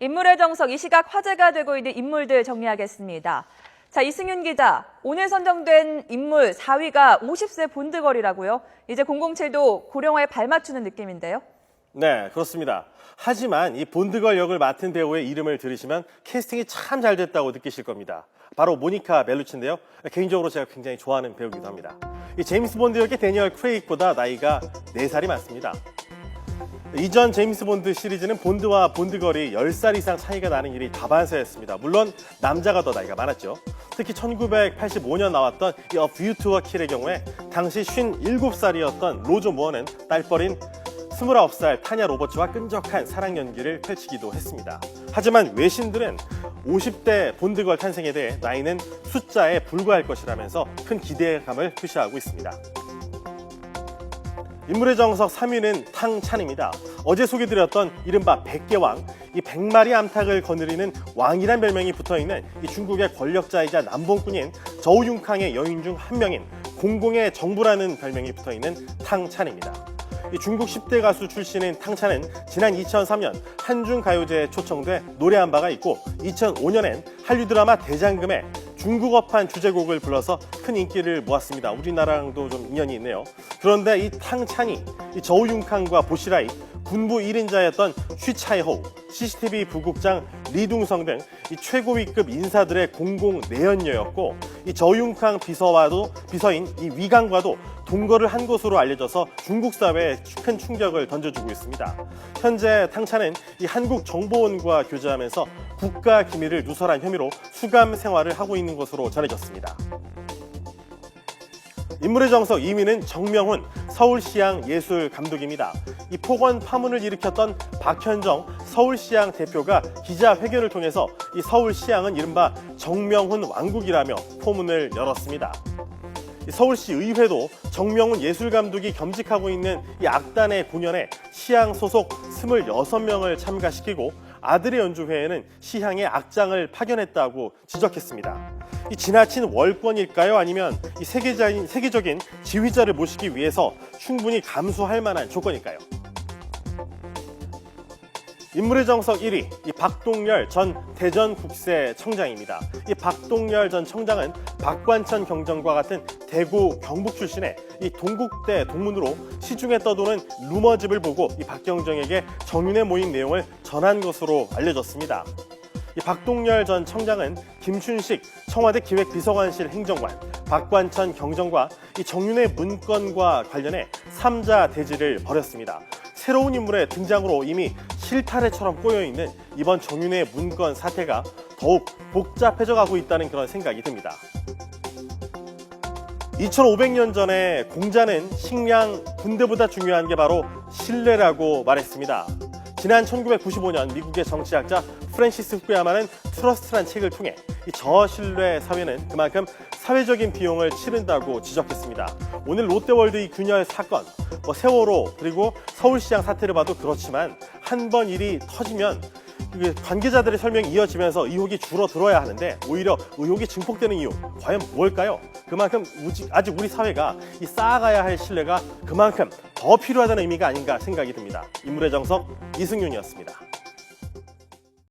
인물의 정석, 이 시각 화제가 되고 있는 인물들 정리하겠습니다. 자, 이승윤 기자, 오늘 선정된 인물 4위가 50세 본드걸이라고요? 이제 007도 고령화에 발맞추는 느낌인데요? 네, 그렇습니다. 하지만 이 본드걸 역을 맡은 배우의 이름을 들으시면 캐스팅이 참 잘 됐다고 느끼실 겁니다. 바로 모니카 벨루치인데요. 개인적으로 제가 굉장히 좋아하는 배우이기도 합니다. 이 제임스 본드 역의 데니얼 크레이그보다 나이가 4살이 많습니다. 이전 제임스 본드 시리즈는 본드와 본드걸이 10살 이상 차이가 나는 일이 다반사였습니다. 물론 남자가 더 나이가 많았죠. 특히 1985년 나왔던 이 A View to a Kill의 경우에 당시 57살이었던 로저 무어는 딸뻘인 29살 타냐 로버츠와 끈적한 사랑 연기를 펼치기도 했습니다. 하지만 외신들은 50대 본드걸 탄생에 대해 나이는 숫자에 불과할 것이라면서 큰 기대감을 표시하고 있습니다. 인물의 정석 3위는 탕찬입니다. 어제 소개드렸던 이른바 100개왕, 이 100마리 암탉을 거느리는 왕이란 별명이 붙어있는 이 중국의 권력자이자 남봉꾼인 저우융캉의 여인 중 한 명인 공공의 정부라는 별명이 붙어있는 탕찬입니다. 이 중국 10대 가수 출신인 탕찬은 지난 2003년 한중가요제에 초청돼 노래한 바가 있고 2005년엔 한류 드라마 대장금에 중국어판 주제곡을 불러서 큰 인기를 모았습니다. 우리나라랑도 좀 인연이 있네요. 그런데 이 탕찬이 이 저우융캉과 보시라이, 군부 1인자였던 쉬차이호, CCTV 부국장 리둥성 등 이 최고위급 인사들의 공공 내연녀였고 이 저우융캉 비서인 이 위강과도 동거를 한 것으로 알려져서 중국 사회에 큰 충격을 던져주고 있습니다. 현재 탕찬은 이 한국정보원과 교제하면서 국가 기밀을 누설한 혐의로 수감 생활을 하고 있는 것으로 전해졌습니다. 인물의 정석 2위는 정명훈 서울시향 예술감독입니다. 이 폭언 파문을 일으켰던 박현정 서울시향 대표가 기자회견을 통해서 이 서울시향은 이른바 정명훈 왕국이라며 포문을 열었습니다. 서울시 의회도 정명훈 예술감독이 겸직하고 있는 이 악단의 공연에 시향 소속 26명을 참가시키고 아들의 연주회에는 시향의 악장을 파견했다고 지적했습니다. 이 지나친 월권일까요? 아니면 이 세계적인 지휘자를 모시기 위해서 충분히 감수할 만한 조건일까요? 인물의 정석 1위, 이 박동열 전 대전국세청장입니다. 이 박동열 전 청장은 박관천 경정과 같은 대구 경북 출신의 이 동국대 동문으로 시중에 떠도는 루머집을 보고 이 박경정에게 정윤회 모임 내용을 전한 것으로 알려졌습니다. 이 박동열 전 청장은 김춘식 청와대 기획비서관실 행정관, 박관천 경정과 이 정윤회 문건과 관련해 3자 대지를 벌였습니다. 새로운 인물의 등장으로 이미 실타래처럼 꼬여있는 이번 정윤회 문건 사태가 더욱 복잡해져 가고 있다는 그런 생각이 듭니다. 2500년 전에 공자는 식량, 군대보다 중요한 게 바로 신뢰라고 말했습니다. 지난 1995년 미국의 정치학자 프랜시스 후쿠야마는 트러스트란 책을 통해 이 저신뢰 사회는 그만큼 사회적인 비용을 치른다고 지적했습니다. 오늘 롯데월드 이 균열 사건, 세월호 그리고 서울시장 사태를 봐도 그렇지만 한 번 일이 터지면 관계자들의 설명이 이어지면서 의혹이 줄어들어야 하는데 오히려 의혹이 증폭되는 이유 과연 뭘까요? 그만큼 아직 우리 사회가 이 쌓아가야 할 신뢰가 그만큼 더 필요하다는 의미가 아닌가 생각이 듭니다. 인물의 정석 이승윤이었습니다.